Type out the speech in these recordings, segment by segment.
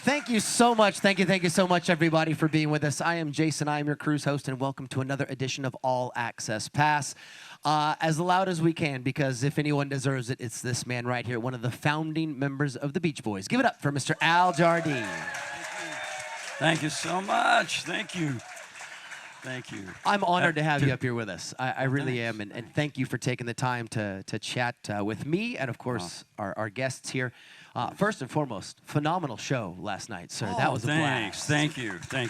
Thank you so much. Thank you so much, everybody, for being with us. I am Jason. I am your cruise host, and welcome to another edition of All Access Pass. As loud as we can, because if anyone deserves it, it's this man right here, one of the founding members of the Beach Boys. Give it up for Mr. Al Jardine. Thank you so much. Thank you. Thank you. I'm honored to have you up here with us. I really am, and thank you for taking the time to chat with me and, of course, our guests here. First and foremost, phenomenal show last night, sir. That was a blast. Thank you. I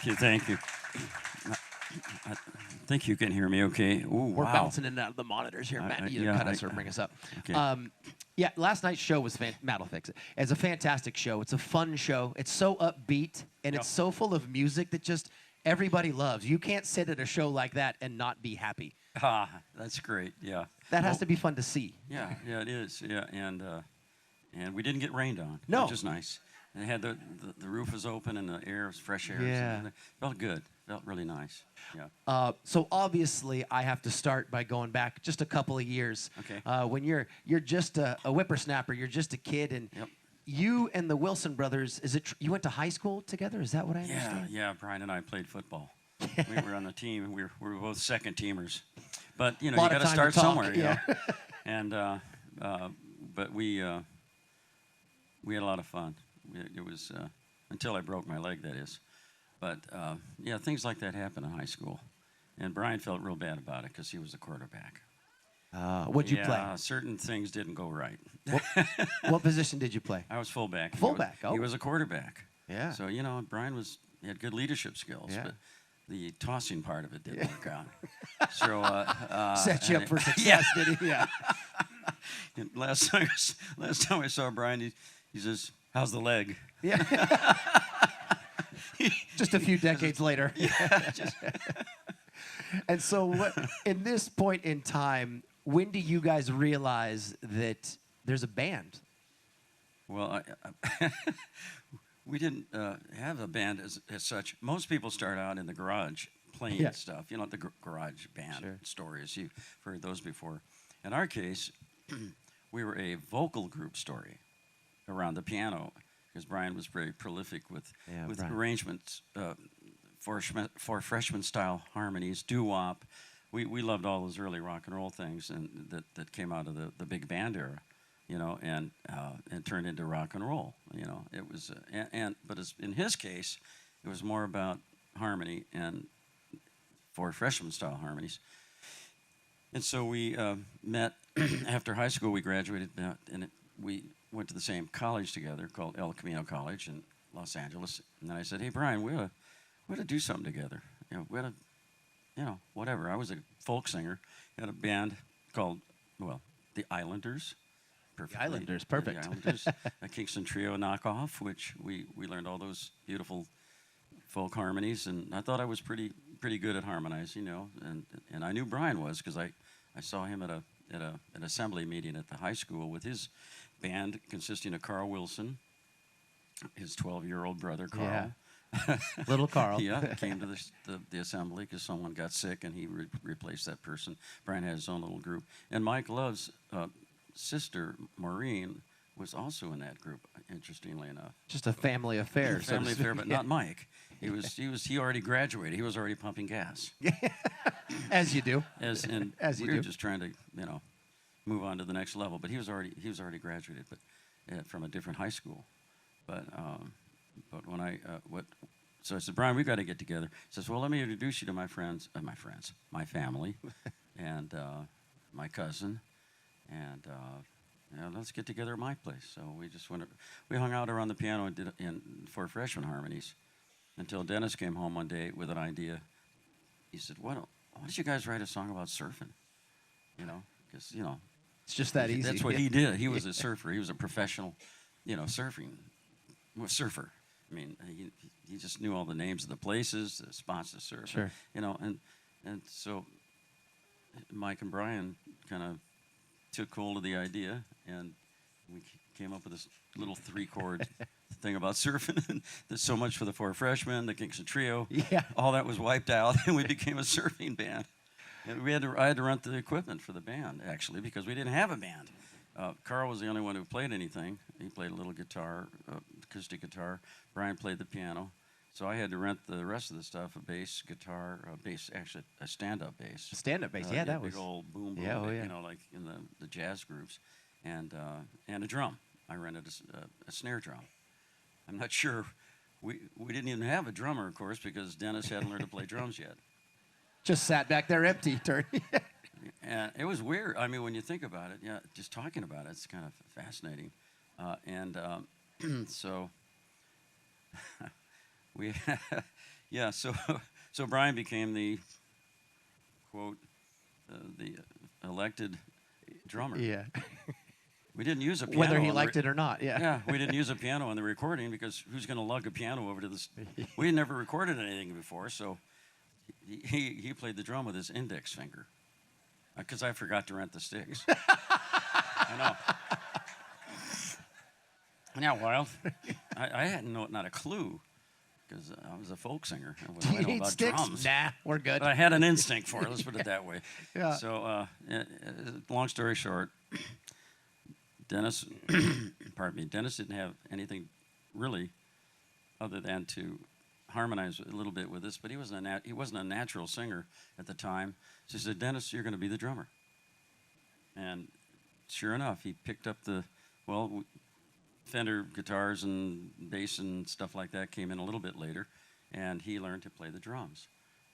think you can hear me okay. Ooh, We're bouncing in and out of the monitors here. Matt, you cut us or bring us up. Okay. Yeah, last night's show was Matt will fix it. It's a fantastic show. It's a fun show. It's so upbeat, and it's so full of music that just everybody loves. You can't sit at a show like that and not be happy. That's great. Yeah. That has to be fun to see. Yeah, it is. Yeah, and we didn't get rained on, no. Which is nice. And they had the roof was open and the air was fresh air. Yeah. So it felt good. Felt really nice. Yeah. So obviously, I have to start by going back just a couple of years. Okay. When you're just a whippersnapper, you're just a kid, and you and the Wilson brothers, you went to high school together? Is that what I understand? Yeah. Brian and I played football. We were on the team, and we were both second teamers. But you got to start somewhere. You know? And but we had a lot of fun. It was until I broke my leg, that is. But things like that happen in high school, and Brian felt real bad about it because he was the quarterback. What'd you play? Yeah, certain things didn't go right. What position did you play? I was fullback. Fullback. He was a quarterback. Yeah. So Brian he had good leadership skills, but the tossing part of it didn't work out. So set you up for success, did he? Yeah. And last time I saw Brian, he says, "How's the leg?" Yeah. Just a few decades later. Yeah. And so, in this point in time, when do you guys realize that there's a band? Well, we didn't have a band as such. Most people start out in the garage playing stuff. The garage band stories. You've heard those before. In our case, we were a vocal group story around the piano, because Brian was very prolific with arrangements for freshman style harmonies, doo-wop. We loved all those early rock and roll things and that came out of the big band era, and turned into rock and roll. It was but in his case, it was more about harmony and for freshman style harmonies. And so we met after high school. We graduated, and we went to the same college together called El Camino College in Los Angeles. And then I said, "Hey, Brian, we ought to do something together. We ought to, whatever." I was a folk singer. Had a band called, the Islanders. The Islanders, perfect. The Islanders, a Kingston Trio knockoff, which we learned all those beautiful folk harmonies. And I thought I was pretty good at harmonizing, and I knew Brian was, because I saw him at an assembly meeting at the high school with his band consisting of Carl Wilson, his 12-year-old brother Carl. Yeah. Little Carl. Came to the assembly because someone got sick, and he replaced that person. Brian had his own little group, and Mike Love's sister Maureen was also in that group. Interestingly enough, just a family affair. Family affair, but not Mike. He already graduated. He was already pumping gas. As you do. We were just trying to move on to the next level. But he was already graduated, but from a different high school. But when so I said, "Brian, we've got to get together." He says, "Well, let me introduce you to my family, and my cousin, and let's get together at my place." So we hung out around the piano and did for freshman harmonies until Dennis came home one day with an idea. He said, "Why don't you guys write a song about surfing?" Because it's just that easy. That's what he did. He was a surfer. He was a professional, surfer. I mean, he just knew all the names of the places, the spots to surf. Sure. And so Mike and Brian kind of took hold of the idea, and we came up with this little 3-chord thing about surfing. There's so much for the 4 freshmen, the Kingston Trio. Yeah. All that was wiped out, and we became a surfing band. And I had to rent the equipment for the band, actually, because we didn't have a band. Carl was the only one who played anything. He played a little guitar, acoustic guitar. Brian played the piano. So I had to rent the rest of the stuff: a bass, guitar, actually a stand-up bass. Stand-up bass, yeah, that was big old boom, yeah, oh, yeah. you know, like in the jazz groups, and a drum. I rented a snare drum. I'm not sure. We didn't even have a drummer, of course, because Dennis hadn't learned to play drums yet. Just sat back there empty. And it was weird. I mean, when you think about it, yeah, just talking about it, it's kind of fascinating. So we, yeah, so Brian became the quote the elected drummer. Yeah. We didn't use a piano. Whether he liked it or not, yeah. Yeah, we didn't use a piano on the recording because who's going to lug a piano over to this? We had never recorded anything before, so he played the drum with his index finger because I forgot to rent the sticks. I know. Yeah, wild. I had not a clue because I was a folk singer. Do you know need about sticks? drums. Nah, we're good. But I had an instinct for it. Let's put it that way. Yeah. So, long story short, Dennis, pardon me, Dennis didn't have anything really other than to harmonize a little bit with us, but he wasn't a natural singer at the time. So he said, Dennis, you're going to be the drummer. And sure enough, he picked up Fender guitars and bass and stuff like that came in a little bit later, and he learned to play the drums.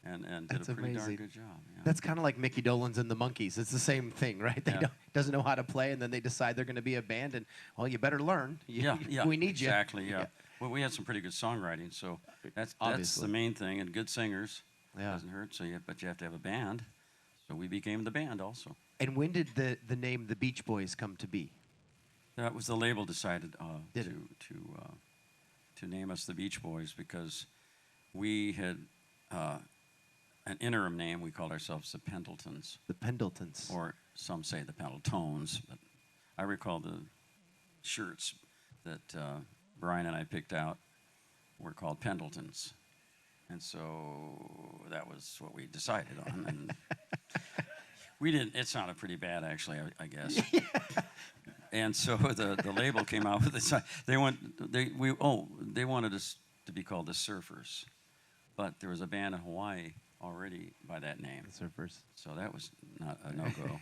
And did That's a pretty amazing. darn good job. Yeah. That's kind of like Mickey Dolenz and the Monkees. It's the same thing, right? They doesn't know how to play, and then they decide they're going to be a band, and, well, you better learn. Yeah. We need you. Exactly, yeah. Well, we had some pretty good songwriting, so that's the main thing, and good singers. Yeah. Doesn't hurt, but you have to have a band. So we became the band also. And when did the name the Beach Boys come to be? That was the label decided to name us the Beach Boys because we had an interim name. We called ourselves the Pendletons. The Pendletons. Or some say the Pendletones. But I recall the shirts that Brian and I picked out were called Pendletons. And so that was what we decided on. And we didn't, it sounded pretty bad, actually, I guess. Yeah. And so the label came out with this. They wanted us to be called the Surfers. But there was a band in Hawaii already by that name. The Surfers. So that was not a no-go.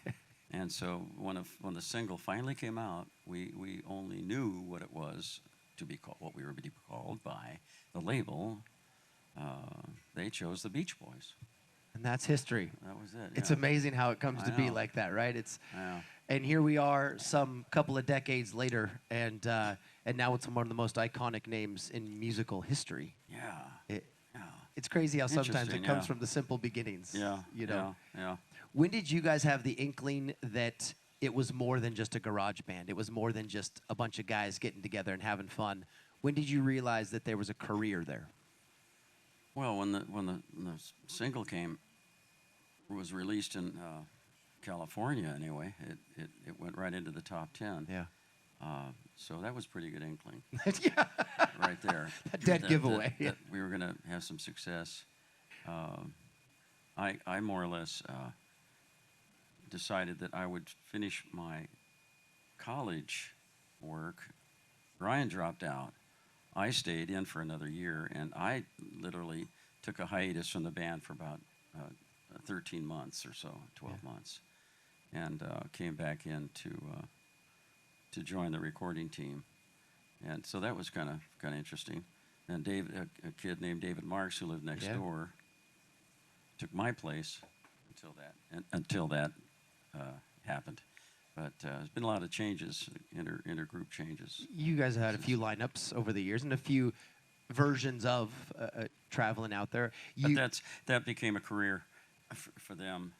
And so when the single finally came out, we only knew what it was to be called, what we were to be called by the label. They chose the Beach Boys. And that's history. That was it. It's amazing how it comes to be like that, right? And here we are, some couple of decades later, and now it's one of the most iconic names in musical history. Yeah. It's crazy how sometimes it comes from the simple beginnings. Yeah. You know. Yeah. When did you guys have the inkling that it was more than just a garage band? It was more than just a bunch of guys getting together and having fun. When did you realize that there was a career there? Well, when the single was released in California anyway, it went right into the top 10. Yeah. So that was pretty good inkling. Yeah. Right there. A dead giveaway. That we were going to have some success. I more or less decided that I would finish my college work. Brian dropped out. I stayed in for another year, and I literally took a hiatus from the band for about 13 months or so, 12 months, and came back in to join the recording team. And so that was kind of interesting. And a kid named David Marks, who lived next door, took my place until that happened. But there's been a lot of changes, intergroup changes. You guys have had a few lineups over the years and a few versions of traveling out there. But that became a career for them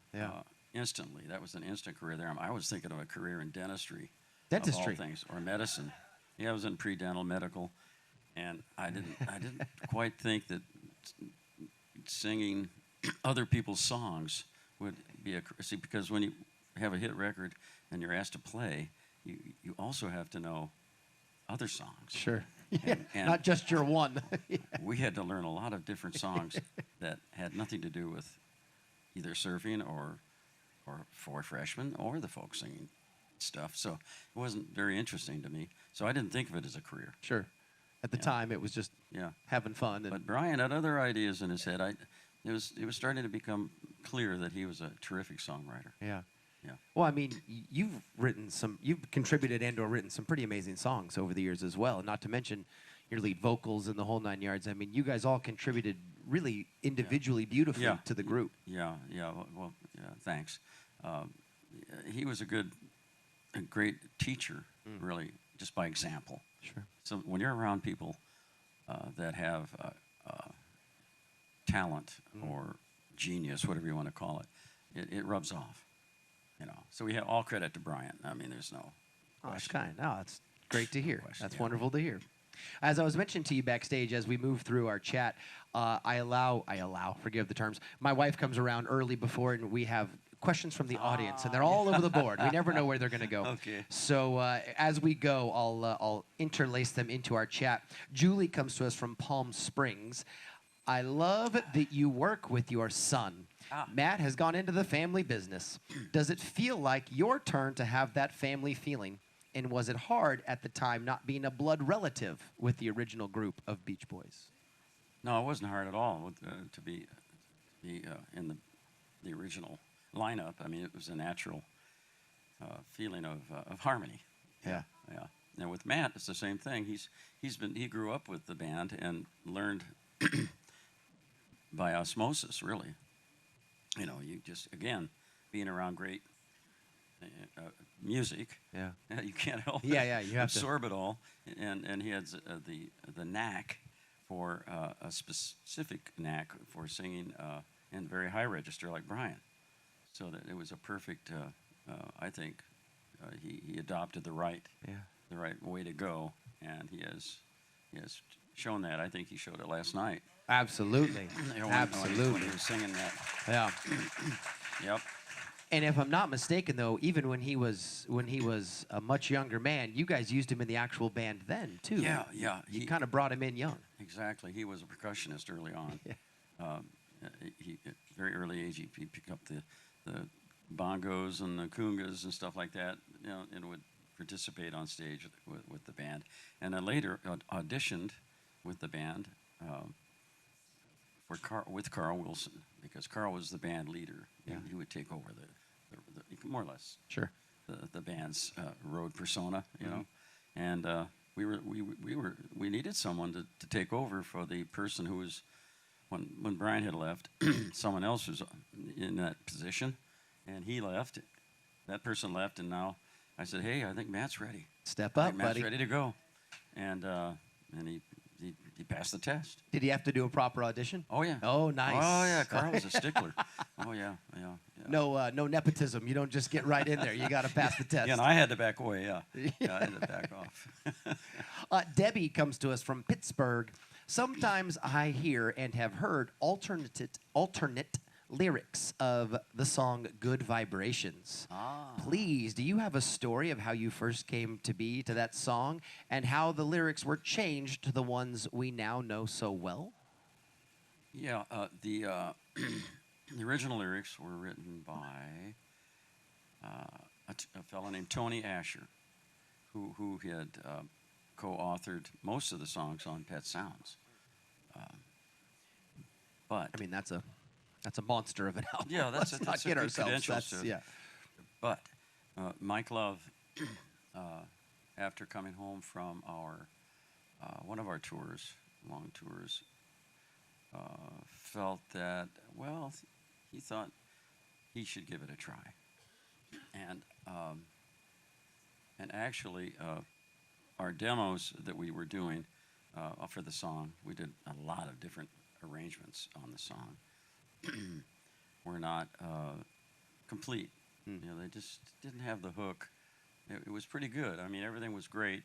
instantly. That was an instant career there. I was thinking of a career in dentistry. Of all things, or medicine. Yeah, I was in pre-dental medical, and I didn't quite think that singing other people's songs would be because when you have a hit record and you're asked to play, you also have to know other songs. Sure. Yeah. And not just your one. We had to learn a lot of different songs that had nothing to do with either surfing or for freshmen or the folk singing stuff. So it wasn't very interesting to me. So I didn't think of it as a career. Sure. At the time, it was just having fun. But Brian had other ideas in his head. It was starting to become clear that he was a terrific songwriter. Yeah. Yeah. Well, I mean, you've contributed and/or written some pretty amazing songs over the years as well. Not to mention your lead vocals and the whole 9 yards. I mean, you guys all contributed really individually beautifully to the group. Yeah. Well, thanks. He was a great teacher, really, just by example. Sure. So when you're around people that have talent or genius, whatever you want to call it, it rubs off. So we have all credit to Brian. I mean, there's no question. That's great to hear. That's wonderful to hear. As I was mentioning to you backstage, as we move through our chat, I allow, forgive the terms, my wife comes around early before, and we have questions from the audience, and they're all over the board. We never know where they're going to go. Okay. So as we go, I'll interlace them into our chat. Julie comes to us from Palm Springs. I love that you work with your son. Matt has gone into the family business. Does it feel like your turn to have that family feeling? And was it hard at the time not being a blood relative with the original group of Beach Boys? No, it wasn't hard at all to be in the original lineup. I mean, it was a natural feeling of harmony. Yeah. And with Matt, it's the same thing. He grew up with the band and learned by osmosis, really. You just, again, being around great music, you can't help it. You have absorb it all. And he had the knack for a specific knack for singing in very high register, like Brian. So that it was a perfect. I think he adopted the right way to go, and he has shown that. I think he showed it last night. Absolutely. Absolutely. When he was singing that. Yeah. Yep. And if I'm not mistaken, though, even when he was a much younger man, you guys used him in the actual band then too. Yeah. You kind of brought him in young. Exactly. He was a percussionist early on. He at very early age he picked up the bongos and the congas and stuff like that, and would participate on stage with the band, and then later auditioned with the band with Carl Wilson, because Carl was the band leader. Yeah. He would take over the more or less the band's road persona, know, and we needed someone to take over for the person who was when Brian had left, someone else was in that position, and he left. That person left, and now I said, "Hey, I think Matt's ready. Step up, Matt's buddy. ready to go," and he passed the test. Did he have to do a proper audition? Oh yeah. Oh, nice. Oh yeah. Carl was a stickler. Oh yeah. No nepotism. You don't just get right in there. You got to pass the test. Yeah, and I had to back away. Yeah. I had to back off. Debbie comes to us from Pittsburgh. Sometimes I hear and have heard alternate lyrics of the song Good Vibrations. Please, do you have a story of how you first came to be to that song and how the lyrics were changed to the ones we now know so well? Yeah, the original lyrics were written by a fellow named Tony Asher, who had co-authored most of the songs on Pet Sounds. But I mean, that's a monster of an album. Yeah, Let's not get ourselves. But Mike Love, after coming home from one of our long tours, felt that he thought he should give it a try, and actually our demos that we were doing for the song, we did a lot of different arrangements on the song. Were not complete. They just didn't have the hook. It was pretty good. I mean, everything was great,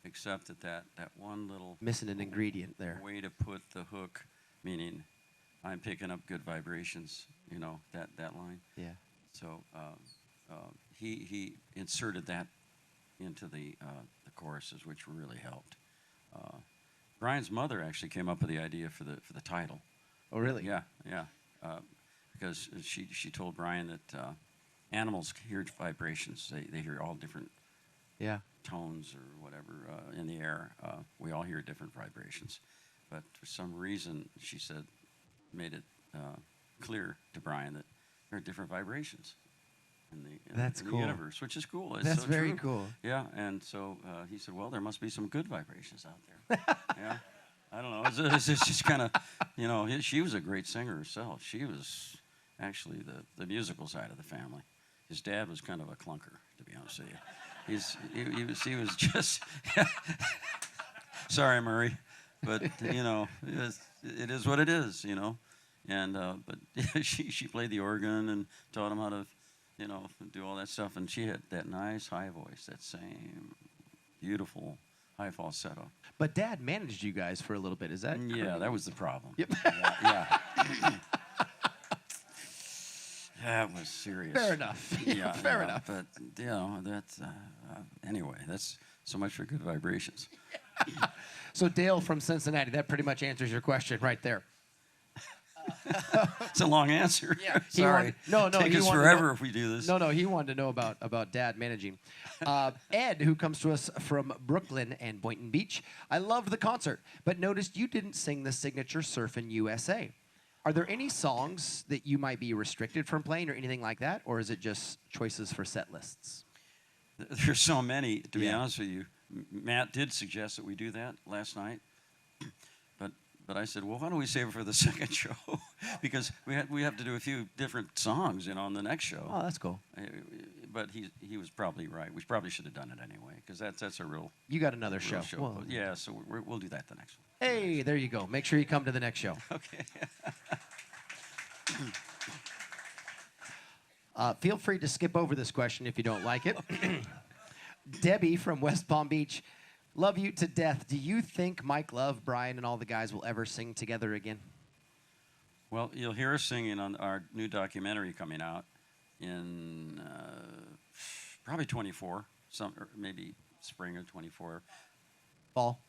except that one little missing an ingredient there. Way to put the hook, meaning I'm picking up good vibrations. That line. Yeah. So he inserted that into the choruses, which really helped. Brian's mother actually came up with the idea for the title. Oh, really? Yeah. Because she told Brian that animals hear vibrations. They hear all different tones or whatever in the air. We all hear different vibrations. But for some reason, she said, made it clear to Brian that there are different vibrations in the universe, which is cool. It's That's so very true. cool. Yeah, and so he said, well, there must be some good vibrations out there. Yeah, I don't know. It's just kind of, she was a great singer herself. She was actually the musical side of the family. His dad was kind of a clunker, to be honest with you. He was just, sorry, Murray, but, it is what it is, And, but she played the organ and taught him how to, do all that stuff. And she had that nice high voice, that same beautiful high falsetto. But Dad managed you guys for a little bit. Is that Yeah, correct? that was the problem. Yep. Yeah. That was serious. Fair enough. Yeah, Fair enough. But, that's, anyway, that's so much for good vibrations. So Dale from Cincinnati, that pretty much answers your question right there. It's a long answer. Yeah. Sorry. Take us forever if we do this. No, he wanted to know about Dad managing. Ed, who comes to us from Brooklyn and Boynton Beach, I loved the concert, but noticed you didn't sing the signature Surfin' USA. Are there any songs that you might be restricted from playing or anything like that, or is it just choices for set lists? There's so many, to be honest with you. Matt did suggest that we do that last night, but I said, well, why don't we save it for the second show? Because we have to do a few different songs, on the next show. Oh, that's cool. But he was probably right. We probably should have done it anyway, because that's a real. You got another show. Well, yeah, so we'll do that the next one. Hey, there you go. Make sure you come to the next show. Okay. Feel free to skip over this question if you don't like it. Debbie from West Palm Beach, love you to death. Do you think Mike Love, Brian, and all the guys will ever sing together again? Well, you'll hear us singing on our new documentary coming out in probably 24, or maybe spring of 24. Fall?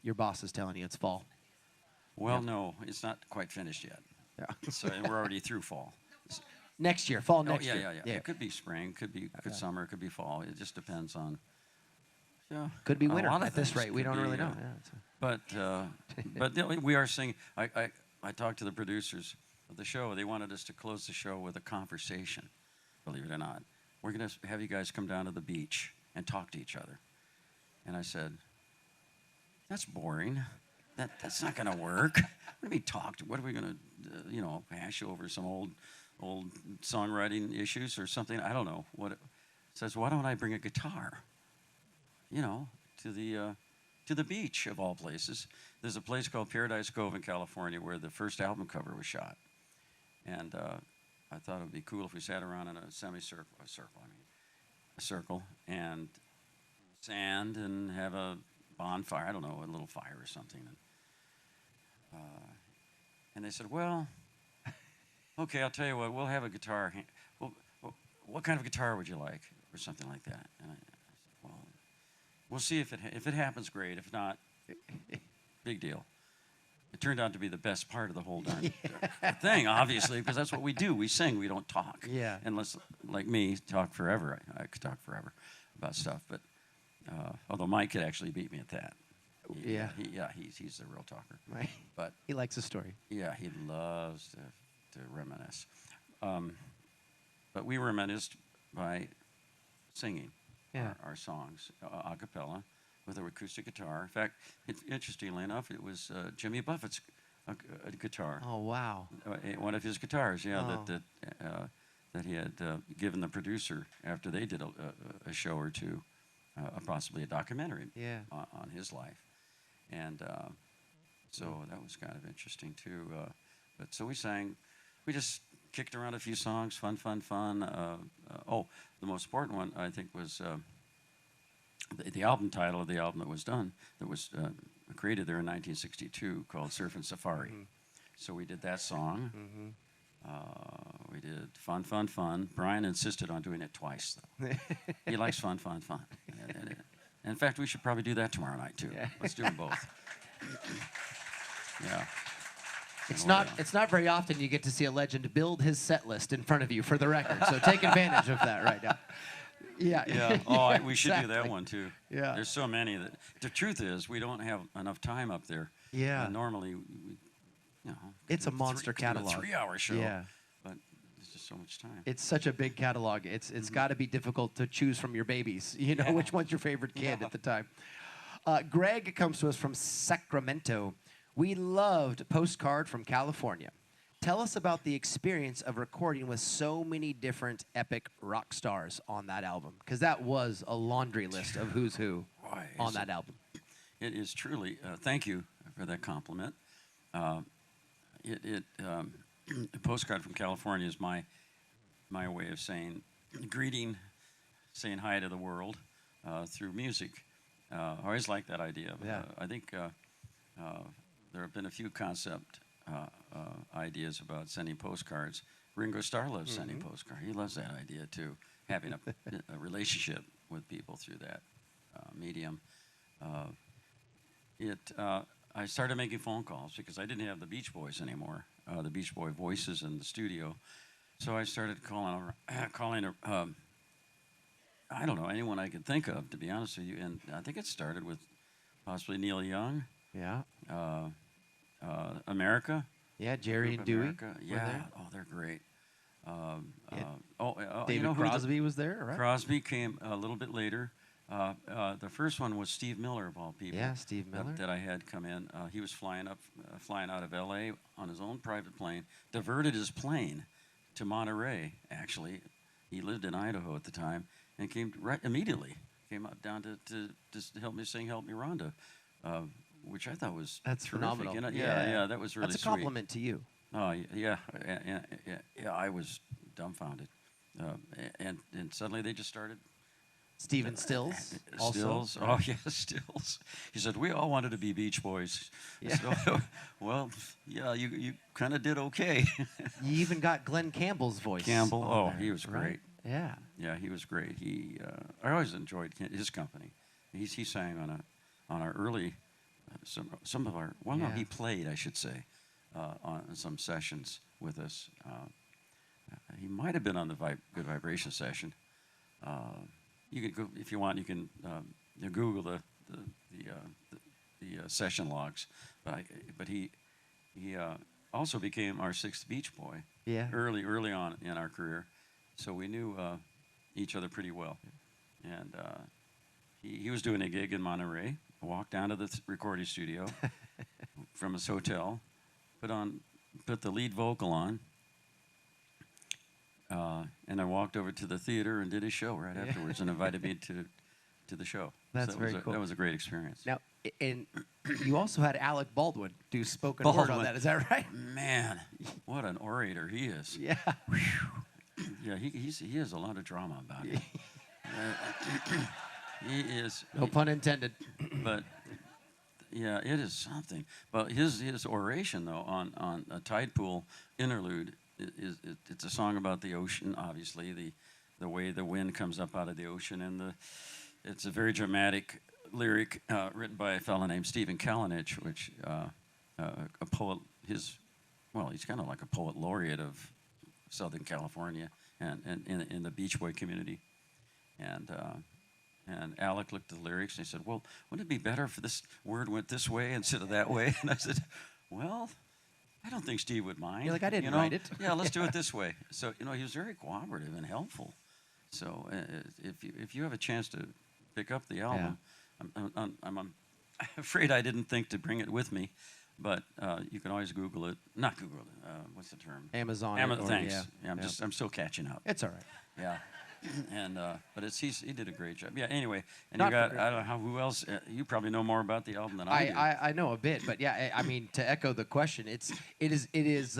Your boss is telling you it's fall. Well, no, it's not quite finished yet. Yeah. So and we're already through fall. Next year, fall next year. Yeah. It could be spring, could be summer, it could be fall. It just depends on. Yeah. Could be winter at this rate. We don't really know. But we are singing. I talked to the producers of the show. They wanted us to close the show with a conversation. Believe it or not, we're going to have you guys come down to the beach and talk to each other. And I said, that's boring. That's not going to work. What do we talk? What are we going to, hash over some old songwriting issues or something? I don't know. What it says, why don't I bring a guitar? To the beach of all places. There's a place called Paradise Cove in California where the first album cover was shot, and I thought it would be cool if we sat around in a circle, and sand and have a bonfire. I don't know, a little fire or something. And they said, well, okay, I'll tell you what, we'll have a guitar. Well, what kind of guitar would you like? Or something like that. And I said, well, we'll see if it happens, great. If not, big deal. It turned out to be the best part of the whole darn thing, obviously, because that's what we do. We sing, we don't talk. Yeah. Unless, like me, talk forever. I could talk forever about stuff. But although Mike could actually beat me at that. He's the real talker. Right. But he likes a story. Yeah, he loves to reminisce. But we reminisced by singing our songs a cappella with an acoustic guitar. In fact, interestingly enough, it was Jimmy Buffett's guitar. Oh, wow. One of his guitars, that he had given the producer after they did a show or two, possibly a documentary on his life. And so that was kind of interesting, too. But so we sang. We just kicked around a few songs, fun. The most important one, I think, was the album title of the album that was done, that was created there in 1962, called Surfin' Safari. Mm-hmm. So we did that song. Mm-hmm. We did Fun. Brian insisted on doing it twice, though. He likes fun. And in fact, we should probably do that tomorrow night, too. Yeah. Let's do them both. Yeah. It's not very often you get to see a legend build his set list in front of you, for the record. So take advantage of that right now. Yeah. Yeah. Oh, we should do that Exactly. one too. Yeah. There's so many that. The truth is, we don't have enough time up there. Yeah. Normally, you know, It's a monster could do catalog. a 3-hour show. Yeah. But there's just so much time. It's such a big catalog. It's got to be difficult to choose from your babies. You know, which one's your favorite kid at the time. Greg comes to us from Sacramento. We loved Postcard from California. Tell us about the experience of recording with so many different epic rock stars on that album, because that was a laundry list of who's who on that album. It is truly. Thank you for that compliment. Postcard from California is my way of saying saying hi to the world through music. I always liked that idea. Yeah. I think there have been a few concept ideas about sending postcards. Ringo Starr loves sending postcards. He loves that idea too, having a relationship with people through that medium. I started making phone calls because I didn't have the Beach Boys anymore, the Beach Boy voices in the studio. So I started calling I don't know, anyone I could think of, to be honest with you. And I think it started with possibly Neil Young. Yeah. America. Yeah, Jerry and Dewey. America. Yeah. Oh, they're great. David you know Crosby was there, right? Crosby came a little bit later. The first one was Steve Miller, of all people. Yeah, Steve Miller. That I had come in. He was flying out of L.A. on his own private plane. Diverted his plane to Monterey. Actually, he lived in Idaho at the time, and came immediately. Came up down to just help me sing "Help Me, Rhonda," which I thought was That's terrific. phenomenal. And, yeah, that was really That's a sweet. compliment to you. Oh yeah. I was dumbfounded, and suddenly they just started. Stephen Stills. Also. Stills. Oh yeah, Stills. He said we all wanted to be Beach Boys. Yeah. So, well, yeah, you kind of did okay. You even got Glenn Campbell's voice. Campbell. on Oh, there, he was right? great. Yeah. Yeah, he was great. I always enjoyed his company. He sang on our early some of our no, Yeah. he played, I should say, on some sessions with us. He might have been on the Good Vibration session. You can go if you want. You can Google the session logs. But he also became our sixth Beach Boy. Yeah. Early on in our career, so we knew each other pretty well. And he was doing a gig in Monterey. I walked down to the recording studio from his hotel, put the lead vocal on. And I walked over to the theater and did his show right afterwards, and invited me to the show. That's so very cool. That was a great experience. Now, and you also had Alec Baldwin do spoken word on that. Is that right? Man, what an orator he is. Yeah. Yeah, he has a lot of drama about him. He is. No pun intended. But yeah, it is something. But his oration though on a tide pool interlude it's a song about the ocean, obviously the way the wind comes up out of the ocean, and it's a very dramatic lyric written by a fellow named Stephen Kalinich, which a poet. He's kind of like a poet laureate of Southern California and in the Beach Boy community, and Alec looked at the lyrics and he said, "Well, wouldn't it be better if this word went this way instead of that way?" And I said, "Well, I don't think Steve would mind." You're like, I didn't write it. Yeah, let's do it this way. So he was very cooperative and helpful. So if you have a chance to pick up the album, I'm afraid I didn't think to bring it with me, but you can always Google it. Not Google it. What's the term? Amazon. Thanks. Yeah. I'm still catching up. It's all right. Yeah. And but he did a great job. Yeah. Anyway, and Not you got for- I don't know who else. You probably know more about the album than I do. I know a bit, but yeah, I mean, to echo the question, it is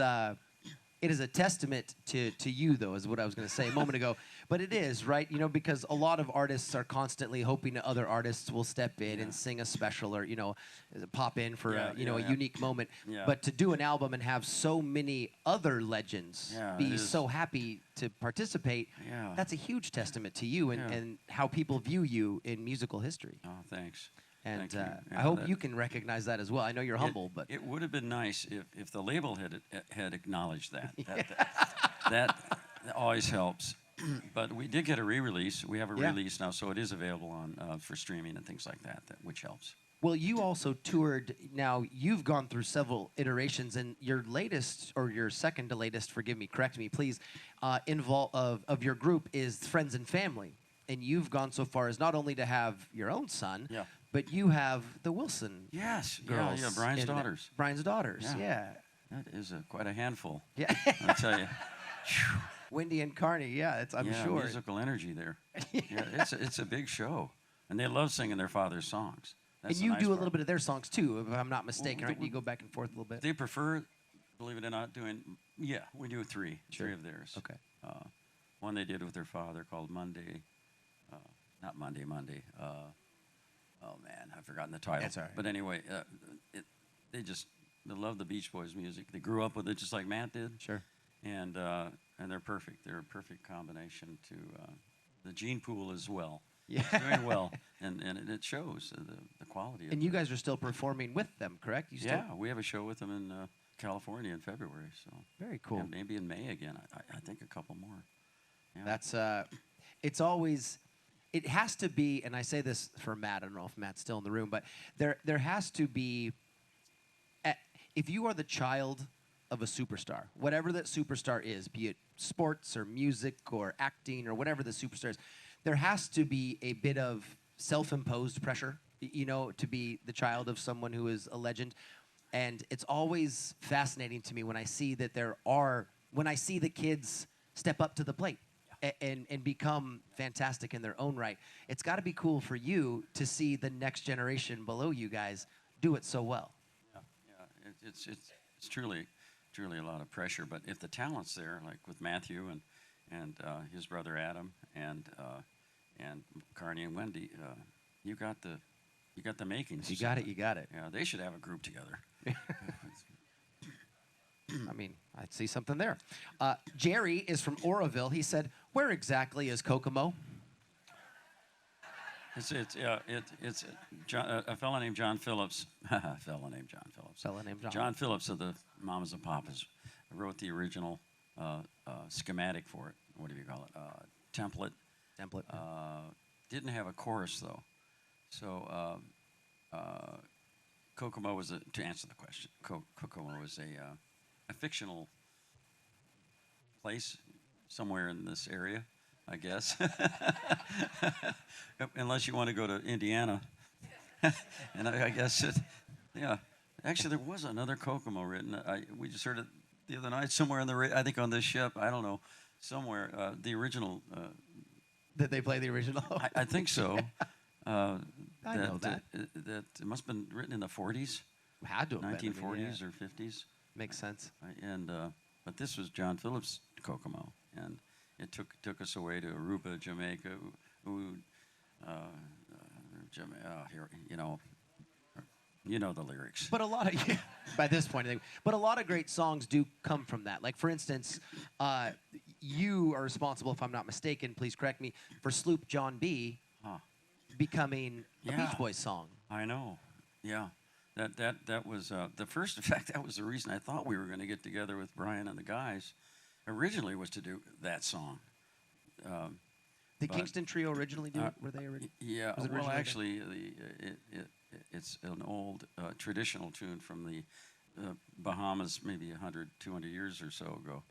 a testament to you, though, is what I was going to say a moment ago. But it is, right? Because a lot of artists are constantly hoping that other artists will step in and sing a special or, pop in for a unique moment. Yeah. But to do an album and have so many other legends it be is. so happy to participate, that's a huge testament to you and how people view you in musical history. Oh, thanks. And Thank you. I hope you can recognize that as well. I know you're humble, but it would have been nice if the label had acknowledged that. That always helps. But we did get a re-release. We have a Yeah. release now, so it is available on for streaming and things like that, which helps. Well, you also toured. Now you've gone through several iterations, and your latest or your second to latest, forgive me, correct me, please, of your group is Friends and Family, and you've gone so far as not only to have your own son, Yeah. but you have the Wilson Yes. girls, Yeah. Brian's in there. daughters. Brian's daughters, Yeah. yeah. That is quite a handful. Yeah. I'll tell you. Wendy and Carney, yeah, I'm Yeah, sure. musical energy there. Yeah, it's a big show, and they love singing their father's songs. And That's the you nice do a part. little bit of their songs too, if I'm not mistaken, Well, right? You go back and forth a little bit. They prefer, believe it or not, doing. Yeah, we do three of theirs. Okay. One they did with their father called Monday, not Monday. Oh man, I've forgotten the title. That's all right. But anyway, they love the Beach Boys music. They grew up with it just like Matt did. Sure. And they're perfect. They're a perfect combination to the gene pool as well. Yeah. It's doing well, and it shows the quality of it. And you guys are still performing with them, correct? You still? Yeah, we have a show with them in California in February. So Very cool. and maybe in May again. I think a couple more. Yeah. That's it's always, it has to be, and I say this for Matt. I don't know if Matt's still in the room, but there has to be, if you are the child of a superstar, whatever that superstar is, be it sports or music or acting or whatever the superstar is, there has to be a bit of self-imposed pressure, to be the child of someone who is a legend. And it's always fascinating to me when I see that when I see the kids step up to the plate and become fantastic in their own right. It's got to be cool for you to see the next generation below you guys do it so well. Yeah. It's truly a lot of pressure. But if the talent's there, like with Matthew and his brother Adam and Carney and Wendy, you got the makings. You got it. Yeah, they should have a group together. I mean, I see something there. Jerry is from Oroville. He said, "Where exactly is Kokomo?" It's a fellow named John Phillips. Fellow named John. John Phillips of the Mamas and Papas wrote the original schematic for it. What do you call it? Template. Didn't have a chorus though. So Kokomo was to answer the question. Kokomo was a fictional place somewhere in this area, I guess. Unless you want to go to Indiana. And I guess yeah. Actually, there was another Kokomo written. We just heard it the other night somewhere I think on this ship. I don't know, somewhere. The original. Did they play the original? I think so. I know that. That it must have been written in the 40s. Had to have been. 1940s or 50s. Makes sense. And but this was John Phillips' Kokomo, and it took us away to Aruba, Jamaica, you know the lyrics. But a lot of by this point, I think, but a lot of great songs do come from that. Like for instance, you are responsible, if I'm not mistaken, please correct me, for Sloop John B. Becoming a Beach Boys song. I know. Yeah. That was the first. In fact, that was the reason I thought we were going to get together with Brian and the guys. Originally was to do that song. Did Kingston Trio originally do it? Were they originally? Yeah. Well, actually, it's an old traditional tune from the Bahamas, maybe 100, 200 years or so ago,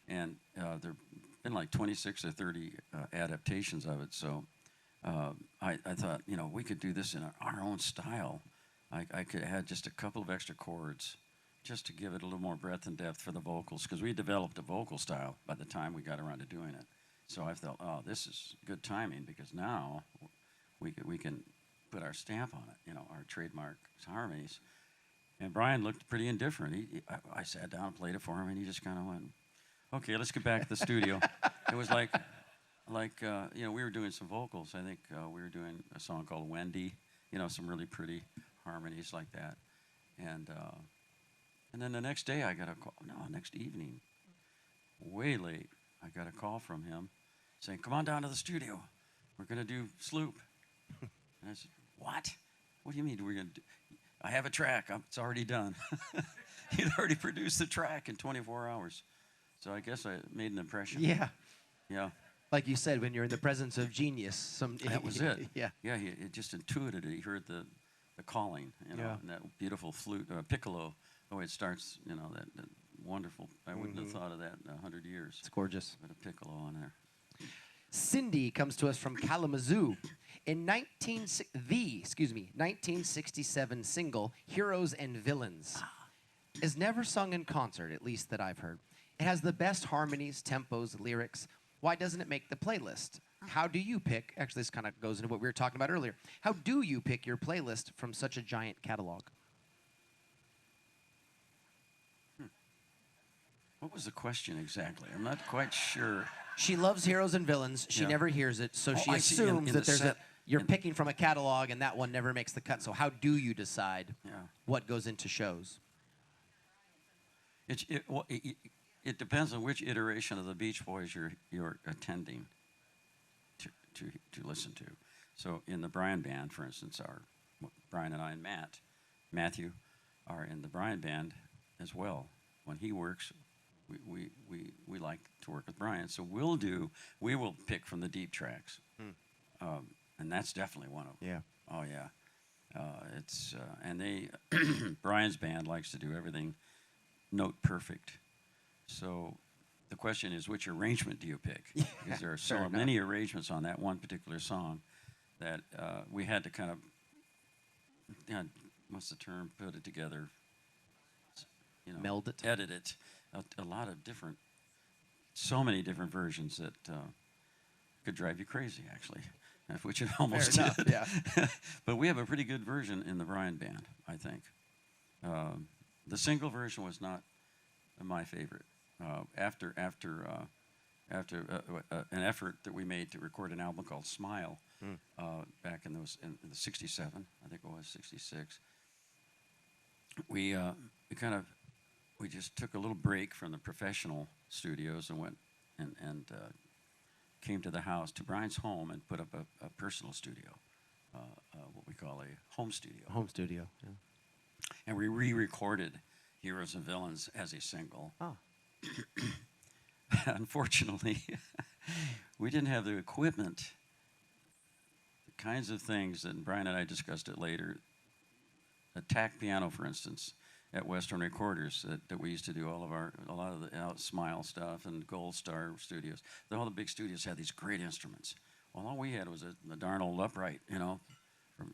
and there've been like 26 or 30 adaptations of it. So I thought, we could do this in our own style. I could add just a couple of extra chords just to give it a little more breadth and depth for the vocals, because we developed a vocal style by the time we got around to doing it. So I thought, oh, this is good timing, because now we can put our stamp on it, our trademark harmonies. And Brian looked pretty indifferent. I sat down and played it for him, and he just kind of went, okay, let's get back to the studio. It was like we were doing some vocals. I think we were doing a song called Wendy, some really pretty harmonies like that. And then the next day I got a call, next evening, way late, I got a call from him saying, come on down to the studio. We're going to do Sloop. And I said, what? What do you mean we're going to do? I have a track. It's already done. He'd already produced the track in 24 hours. So I guess I made an impression. Yeah. Yeah. Like you said, when you're in the presence of genius, That was it. Yeah. Yeah, he it just intuited it. He heard the calling, you know, Yeah. and that beautiful flute, piccolo, the way it starts, you know, that wonderful. I wouldn't have thought of that in 100 years. It's gorgeous. With a piccolo on there. Cindy comes to us from Kalamazoo. In 1967 single, Heroes and Villains, is never sung in concert, at least that I've heard. It has the best harmonies, tempos, lyrics. Why doesn't it make the playlist? How do you pick, actually this kind of goes into what we were talking about earlier, how do you pick your playlist from such a giant catalog? What was the question exactly? I'm not quite sure. She loves Heroes and Villains. She Yeah. never hears it, so Oh, she I see. assumes In that the there's set- you're picking from a catalog and that one never makes the cut. So how do you decide Yeah. what goes into shows? It depends on which iteration of the Beach Boys you're attending to listen to. So in the Bryan Band, for instance, Brian and I and Matthew are in the Bryan Band as well. When he works, we like to work with Brian. So we will pick from the deep tracks, and that's definitely one of them. Yeah. Oh yeah, and they Brian's band likes to do everything note perfect. So the question is, which arrangement do you pick? Because there are so many arrangements on that one particular song that we had to kind of, what's the term, put it together, you know, Meld it. edit it. A lot of different, so many different versions that could drive you crazy, actually, which it almost Fair enough, did. yeah. But we have a pretty good version in the Bryan Band, I think. The single version was not my favorite. After an effort that we made to record an album called Smile back in the '67, I think it was '66, we just took a little break from the professional studios and went and came to the house, to Brian's home, and put up a personal studio, what we call a home studio. Home studio. Yeah. And we re-recorded Heroes and Villains as a single. Oh. Unfortunately, we didn't have the equipment, the kinds of things that Brian and I discussed it later. A tack piano, for instance, at Western Recorders that we used to do a lot of the Smile stuff and Gold Star Studios. All the big studios had these great instruments. Well, all we had was a darn old upright, you know, from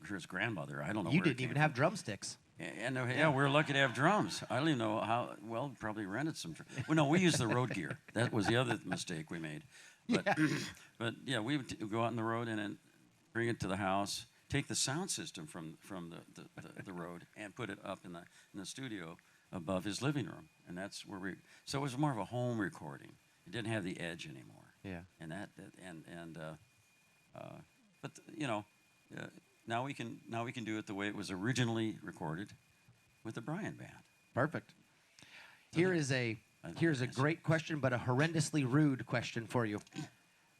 his grandmother. I don't know. You where it didn't even came have from. drumsticks. And yeah, we're lucky to have drums. I don't even know how. Well, probably rented some. Well, no, we used the road gear. That was the other mistake we made. But yeah, we would go out on the road and then bring it to the house. Take the sound system from the road and put it up in the studio above his living room, and that's where we. So it was more of a home recording. It didn't have the edge anymore. Yeah. But you know. Now we can do it the way it was originally recorded with the Bryan Band. Perfect. Here's a great question, but a horrendously rude question for you.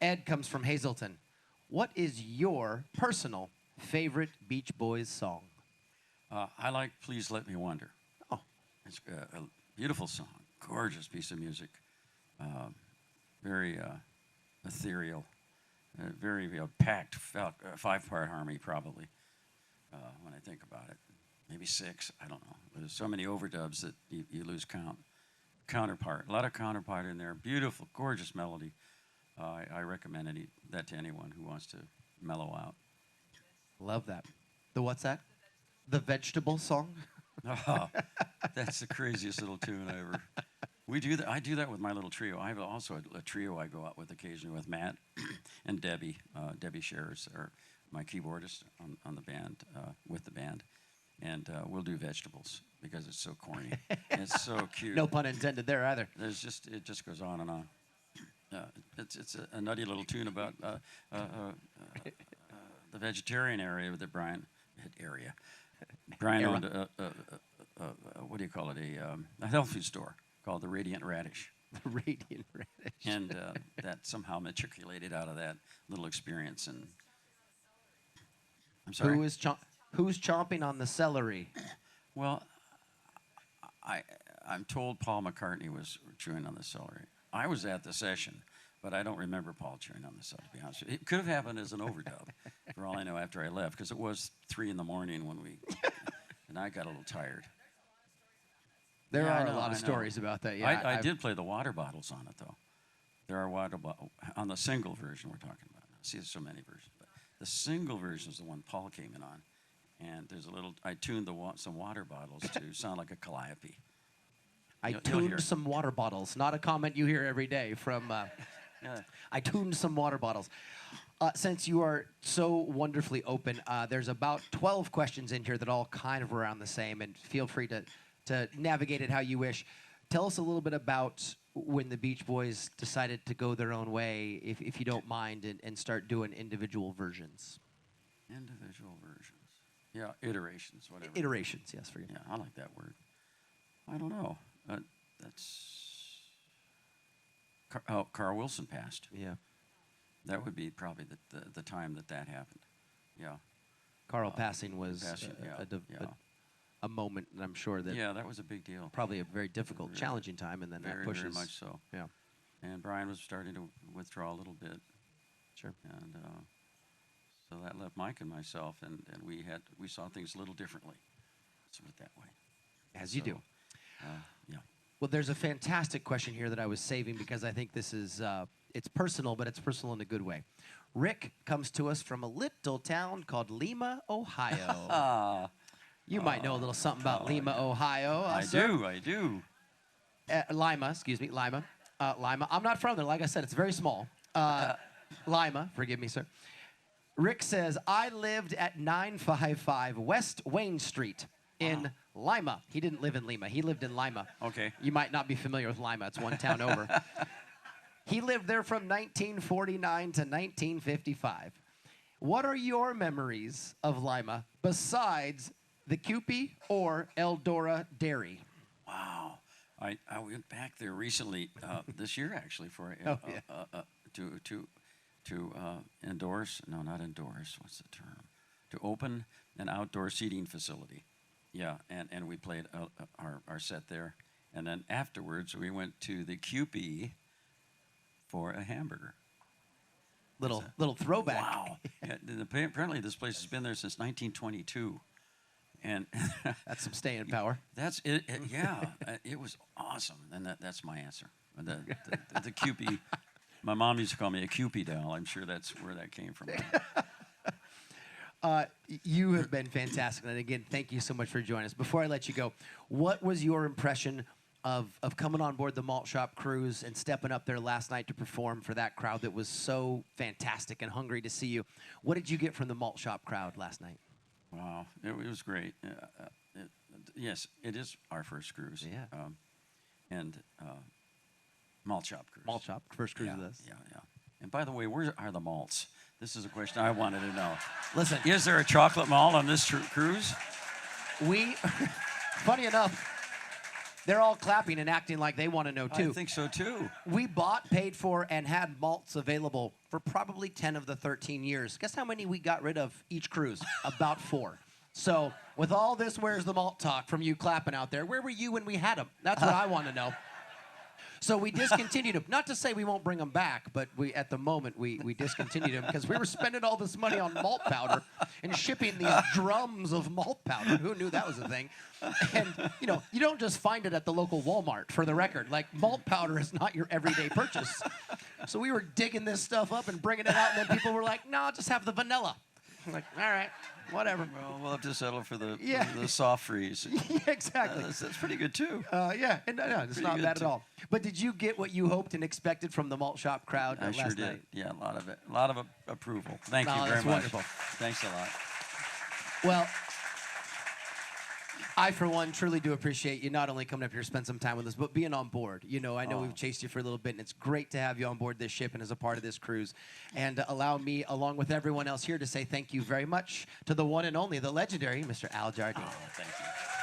Ed comes from Hazleton. What is your personal favorite Beach Boys song? I like "Please Let Me Wonder." Oh, it's a beautiful song, gorgeous piece of music, very ethereal. Very packed, five-part harmony, probably, when I think about it. Maybe 6, I don't know. There's so many overdubs that you lose count. Counterpart, a lot of counterpart in there. Beautiful, gorgeous melody. I recommend that to anyone who wants to mellow out. love that. The what's that? The vegetable song? Oh, that's the craziest little tune I ever. We do that. I do that with my little trio. I have also a trio I go out with occasionally with Matt and Debbie. Debbie Sherers are my keyboardist on the band, with the band, and we'll do vegetables because it's so corny. It's so cute. No pun intended there either. It just goes on and on. It's a nutty little tune about the vegetarian area that Brian owned what do you call it, a health food store called the Radiant Radish. The Radiant Radish. And that somehow matriculated out of that little experience. And I'm sorry. Who's chomping on the celery? Well, I'm told Paul McCartney was chewing on the celery. I was at the session. But I don't remember Paul cheering on the side, to be honest with you. It could have happened as an overdub, for all I know, after I left, because it was 3 in the morning when we, and I got a little tired. There Yeah, are I know, a lot I of know. stories about that. Yeah, I did play the water bottles on it, though. There are water bottles on the single version we're talking about. See, there's so many versions, but the single version is the one Paul came in on, and there's a little. I tuned some water bottles to sound like a calliope. I You'll tuned hear it. some water bottles. Not a comment you hear every day from. Yeah. I tuned some water bottles. Since you are so wonderfully open, there's about 12 questions in here that all kind of around the same, and feel free to navigate it how you wish. Tell us a little bit about when the Beach Boys decided to go their own way, if you don't mind, and start doing individual versions. Individual versions. Yeah, iterations, whatever. Iterations, yes, forgive me. Yeah, I like that word. I don't know. That's Carl Wilson passed. Yeah. That would be probably the time that happened. Yeah. Carl passing was yeah. a moment, and I'm sure that Yeah, that was a big deal. probably a very difficult, Very- challenging time, and then Very, that pushes. very much so. Yeah, And Brian was starting to withdraw a little bit, sure. and so that left Mike and myself, and we saw things a little differently. Let's put it that way. As you do. Yeah. Well, there's a fantastic question here that I was saving because I think this is, it's personal, but it's personal in a good way. Rick comes to us from a little town called Lima, Ohio. You might know a little something about Lima, Ohio. I do. Lima, excuse me, Lima. Lima. I'm not from there. Like I said, it's very small. Lima, forgive me, sir. Rick says, I lived at 955 West Wayne Street in Lima. He didn't live in Lima. He lived in Lima. Okay. You might not be familiar with Lima. It's one town over. He lived there from 1949 to 1955. What are your memories of Lima besides the Kewpie or Eldora Dairy? Wow. I went back there recently, this year actually, for to endorse. No, not endorse. What's the term? To open an outdoor seating facility. Yeah, and we played our set there, and then afterwards we went to the Kewpie for a hamburger. Little throwback. Wow. Yeah, apparently this place has been there since 1922. And That's some staying power. that's it. Yeah, it was awesome. And that's my answer. The Kewpie. My mom used to call me a Kewpie doll. I'm sure that's where that came from. You have been fantastic. And again, thank you so much for joining us. Before I let you go, what was your impression of coming on board the Malt Shop Cruise and stepping up there last night to perform for that crowd that was so fantastic and hungry to see you? What did you get from the Malt Shop crowd last night? Wow, it was great. Yes, it is our first cruise. Yeah. And Malt Shop Cruise. Malt Shop, first cruise Yeah, of this. yeah. And by the way, where are the malts? This is a question I wanted to know. Listen, Is there a chocolate malt on this cruise? funny enough, they're all clapping and acting like they want to know too. I think so too. We bought, paid for, and had malts available for probably 10 of the 13 years. Guess how many we got rid of each cruise? About 4. So with all this where's the malt talk from you clapping out there, where were you when we had them? That's what I want to know. So we discontinued them. Not to say we won't bring them back, but at the moment we discontinued them because we were spending all this money on malt powder and shipping these drums of malt powder. Who knew that was a thing? And, you don't just find it at the local Walmart, for the record. Like, malt powder is not your everyday purchase. So we were digging this stuff up and bringing it out, and then people were like, no, just have the vanilla. I'm like, all right, whatever. Well, we'll have to settle for the soft freeze. Yeah, exactly. That's pretty good too. Yeah, and no, it's Pretty not good bad too. at all. But did you get what you hoped and expected from the Malt Shop crowd I last sure did. night? Yeah, a lot of it. A lot of approval. Thank you very That's much. wonderful. Thanks a lot. Well, I, for one, truly do appreciate you not only coming up here to spend some time with us, but being on board. I know we've chased you for a little bit, and it's great to have you on board this ship and as a part of this cruise. And allow me, along with everyone else here, to say thank you very much to the one and only, the legendary Mr. Al Jardine. Thank you.